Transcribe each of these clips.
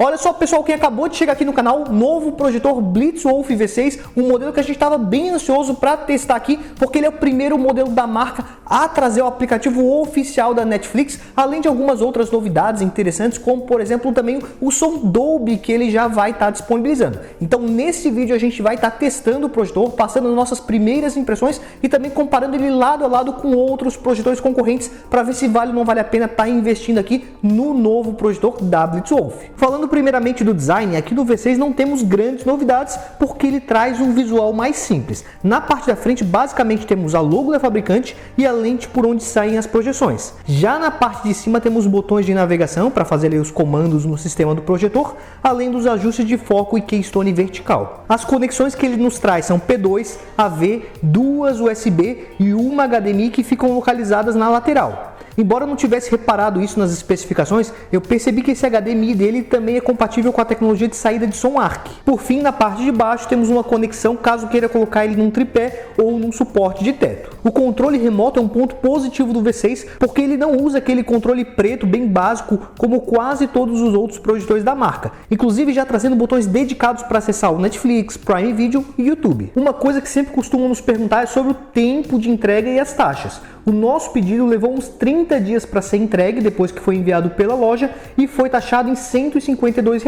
Olha só, pessoal, quem acabou de chegar aqui no canal, novo projetor Blitzwolf V6, um modelo que a gente estava bem ansioso para testar aqui, porque ele é o primeiro modelo da marca a trazer o aplicativo oficial da Netflix, além de algumas outras novidades interessantes, como por exemplo também o som Dolby que ele já vai estar disponibilizando. Então nesse vídeo a gente vai estar testando o projetor, passando nossas primeiras impressões e também comparando ele lado a lado com outros projetores concorrentes para ver se vale ou não vale a pena estar investindo aqui no novo projetor da Blitzwolf. Falando primeiramente do design, aqui no V6 não temos grandes novidades porque ele traz um visual mais simples. Na parte da frente basicamente temos a logo da fabricante e a lente por onde saem as projeções. Já na parte de cima temos botões de navegação para fazer os comandos no sistema do projetor, além dos ajustes de foco e keystone vertical. As conexões que ele nos traz são P2, AV, duas USB e uma HDMI que ficam localizadas na lateral. Embora eu não tivesse reparado isso nas especificações, eu percebi que esse HDMI dele também é compatível com a tecnologia de saída de som ARC. Por fim, na parte de baixo temos uma conexão caso queira colocar ele num tripé ou num suporte de teto. O controle remoto é um ponto positivo do V6 porque ele não usa aquele controle preto bem básico como quase todos os outros projetores da marca, inclusive já trazendo botões dedicados para acessar o Netflix, Prime Video e YouTube. Uma coisa que sempre costumam nos perguntar é sobre o tempo de entrega e as taxas. O nosso pedido levou uns 30 dias para ser entregue depois que foi enviado pela loja e foi taxado em R$ 152.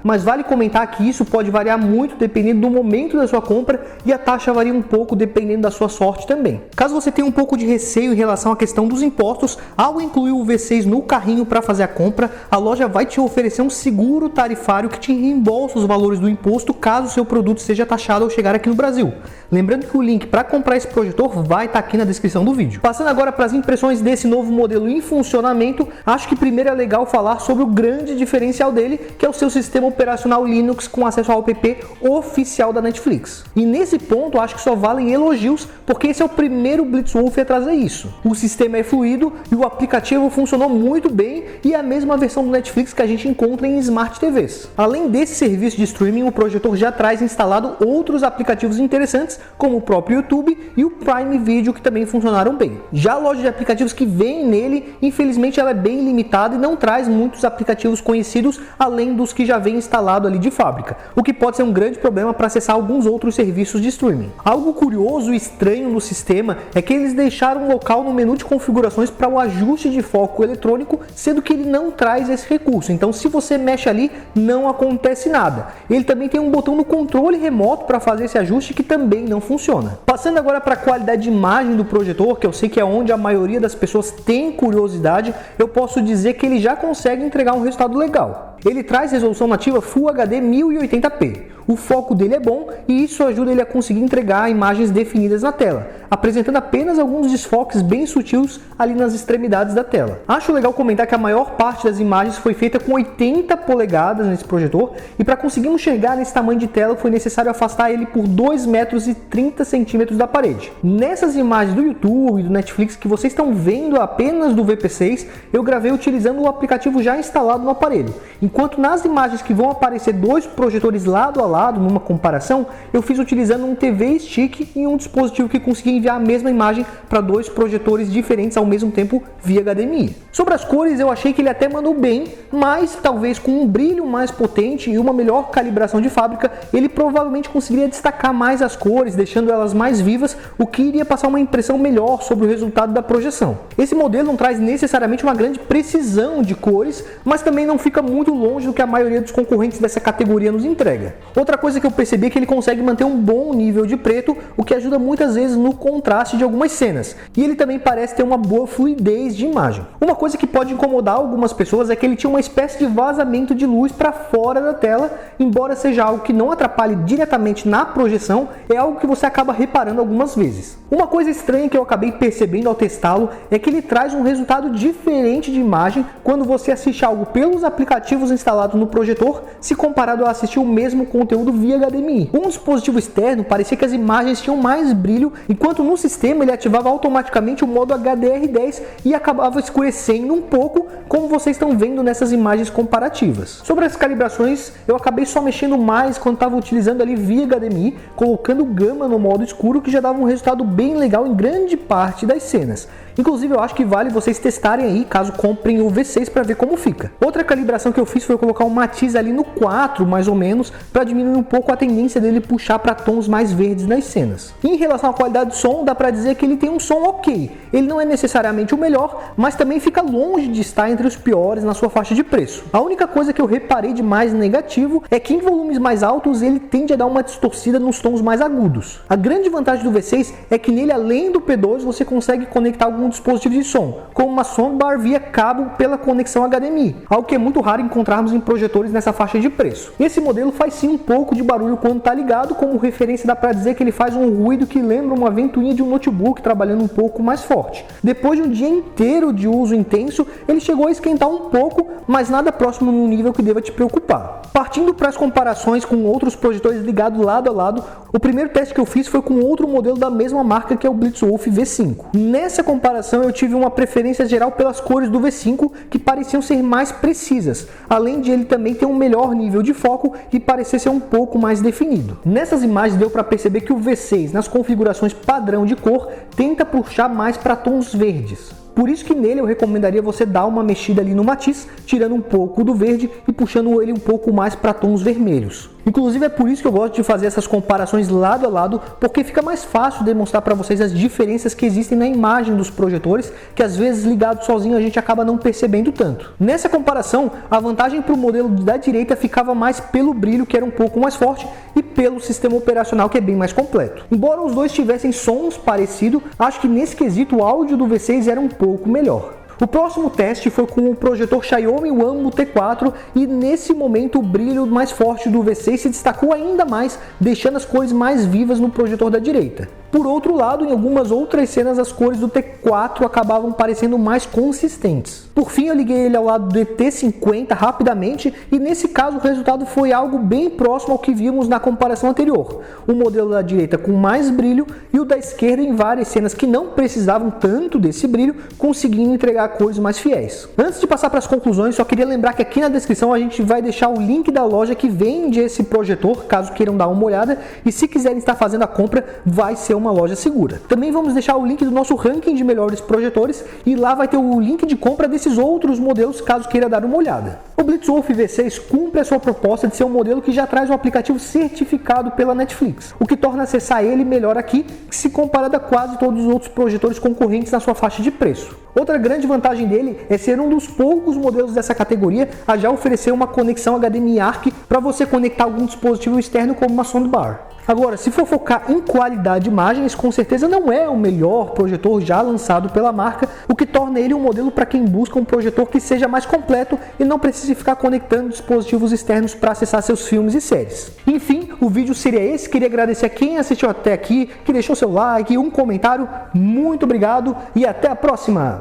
Mas vale comentar que isso pode variar muito dependendo do momento da sua compra e a taxa varia um pouco dependendo da sua sorte também. Caso você tenha um pouco de receio em relação à questão dos impostos, ao incluir o V6 no carrinho para fazer a compra, a loja vai te oferecer um seguro tarifário que te reembolsa os valores do imposto caso o seu produto seja taxado ao chegar aqui no Brasil. Lembrando que o link para comprar esse projetor vai estar aqui na descrição do vídeo. Passando agora para as impressões desse novo modelo em funcionamento, acho que primeiro é legal falar sobre o grande diferencial dele, que é o seu sistema operacional Linux com acesso ao app oficial da Netflix. E nesse ponto acho que só valem elogios, porque esse é o primeiro Blitzwolf a trazer isso. O sistema é fluido e o aplicativo funcionou muito bem e é a mesma versão do Netflix que a gente encontra em Smart TVs. Além desse serviço de streaming, o projetor já traz instalado outros aplicativos interessantes, como o próprio YouTube e o Prime Video, que também funcionaram bem. Já a loja de aplicativos que vem nele, infelizmente ela é bem limitada e não traz muitos aplicativos conhecidos além dos que já vem instalado ali de fábrica, o que pode ser um grande problema para acessar alguns outros serviços de streaming. Algo curioso e estranho no sistema é que eles deixaram um local no menu de configurações para o ajuste de foco eletrônico, sendo que ele não traz esse recurso, então se você mexe ali não acontece nada. Ele também tem um botão no controle remoto para fazer esse ajuste que também não funciona. Passando agora para a qualidade de imagem do projetor, que eu sei que é onde a maioria das pessoas tem curiosidade, eu posso dizer que ele já consegue entregar um resultado legal. Ele traz resolução nativa Full HD 1080p. O foco dele é bom e isso ajuda ele a conseguir entregar imagens definidas na tela, apresentando apenas alguns desfoques bem sutis ali nas extremidades da tela. Acho legal comentar que a maior parte das imagens foi feita com 80 polegadas nesse projetor e para conseguir enxergar nesse tamanho de tela foi necessário afastar ele por 2,30 metros da parede. Nessas imagens do YouTube e do Netflix que vocês estão vendo apenas do VP6, eu gravei utilizando o aplicativo já instalado no aparelho. Enquanto nas imagens que vão aparecer dois projetores lado a lado, numa comparação, eu fiz utilizando um TV Stick e um dispositivo que conseguia enviar a mesma imagem para dois projetores diferentes ao mesmo tempo via HDMI. Sobre as cores, eu achei que ele até mandou bem, mas talvez com um brilho mais potente e uma melhor calibração de fábrica, ele provavelmente conseguiria destacar mais as cores, deixando elas mais vivas, o que iria passar uma impressão melhor sobre o resultado da projeção. Esse modelo não traz necessariamente uma grande precisão de cores, mas também não fica muito longe do que a maioria dos concorrentes dessa categoria nos entrega. Outra coisa que eu percebi é que ele consegue manter um bom nível de preto, o que ajuda muitas vezes no contraste de algumas cenas. E ele também parece ter uma boa fluidez de imagem. Uma coisa que pode incomodar algumas pessoas é que ele tinha uma espécie de vazamento de luz para fora da tela, embora seja algo que não atrapalhe diretamente na projeção, é algo que você acaba reparando algumas vezes. Uma coisa estranha que eu acabei percebendo ao testá-lo é que ele traz um resultado diferente de imagem quando você assiste algo pelos aplicativos instalados no projetor, se comparado a assistir o mesmo conteúdo conteúdo via HDMI. Com um dispositivo externo, parecia que as imagens tinham mais brilho, enquanto no sistema ele ativava automaticamente o modo HDR10 e acabava escurecendo um pouco, como vocês estão vendo nessas imagens comparativas. Sobre as calibrações, eu acabei só mexendo mais quando estava utilizando ali via HDMI, colocando gama no modo escuro, que já dava um resultado bem legal em grande parte das cenas. Inclusive, eu acho que vale vocês testarem aí, caso comprem o V6, para ver como fica. Outra calibração que eu fiz foi colocar um matiz ali no 4, mais ou menos, para diminuir um pouco a tendência dele puxar para tons mais verdes nas cenas. Em relação à qualidade de som, dá para dizer que ele tem um som ok. Ele não é necessariamente o melhor, mas também fica longe de estar entre os piores na sua faixa de preço. A única coisa que eu reparei de mais negativo é que em volumes mais altos ele tende a dar uma distorcida nos tons mais agudos. A grande vantagem do V6 é que nele, além do P2, você consegue conectar algum dispositivo de som, como uma soundbar via cabo pela conexão HDMI, algo que é muito raro encontrarmos em projetores nessa faixa de preço. Esse modelo faz sim um pouco de barulho quando está ligado, como referência dá para dizer que ele faz um ruído que lembra uma ventoinha de um notebook trabalhando um pouco mais forte. Depois de um dia inteiro de uso intenso, ele chegou a esquentar um pouco, mas nada próximo num nível que deva te preocupar. Partindo para as comparações com outros projetores ligados lado a lado, o primeiro teste que eu fiz foi com outro modelo da mesma marca, que é o Blitzwolf V5. Nessa comparação eu tive uma preferência geral pelas cores do V5, que pareciam ser mais precisas, além de ele também ter um melhor nível de foco e parecer ser um pouco mais definido. Nessas imagens deu para perceber que o V6, nas configurações padrão de cor, tenta puxar mais para tons verdes. Por isso que nele eu recomendaria você dar uma mexida ali no matiz, tirando um pouco do verde e puxando ele um pouco mais para tons vermelhos. Inclusive é por isso que eu gosto de fazer essas comparações lado a lado, porque fica mais fácil demonstrar para vocês as diferenças que existem na imagem dos projetores, que às vezes ligado sozinho a gente acaba não percebendo tanto. Nessa comparação, a vantagem para o modelo da direita ficava mais pelo brilho, que era um pouco mais forte, e pelo sistema operacional, que é bem mais completo. Embora os dois tivessem sons parecidos, acho que nesse quesito o áudio do V6 era um pouco melhor. O próximo teste foi com o projetor Xiaomi Wanmo T4 e nesse momento o brilho mais forte do V6 se destacou ainda mais, deixando as cores mais vivas no projetor da direita. Por outro lado, em algumas outras cenas as cores do T4 acabavam parecendo mais consistentes. Por fim, eu liguei ele ao lado do T50 rapidamente e nesse caso o resultado foi algo bem próximo ao que vimos na comparação anterior. O modelo da direita com mais brilho e o da esquerda em várias cenas que não precisavam tanto desse brilho, conseguindo entregar cores mais fiéis. Antes de passar para as conclusões, só queria lembrar que aqui na descrição a gente vai deixar o link da loja que vende esse projetor, caso queiram dar uma olhada, e se quiserem estar fazendo a compra, vai ser uma loja segura. Também vamos deixar o link do nosso ranking de melhores projetores e lá vai ter o link de compra desses outros modelos, caso queira dar uma olhada. O Blitzwolf V6 cumpre a sua proposta de ser um modelo que já traz um aplicativo certificado pela Netflix, o que torna acessar ele melhor aqui, se comparado a quase todos os outros projetores concorrentes na sua faixa de preço. Outra grande vantagem dele é ser um dos poucos modelos dessa categoria a já oferecer uma conexão HDMI ARC para você conectar algum dispositivo externo como uma soundbar. Agora, se for focar em qualidade de imagens, com certeza não é o melhor projetor já lançado pela marca, o que torna ele um modelo para quem busca um projetor que seja mais completo e não precise ficar conectando dispositivos externos para acessar seus filmes e séries. Enfim, o vídeo seria esse. Queria agradecer a quem assistiu até aqui, que deixou seu like e um comentário. Muito obrigado e até a próxima!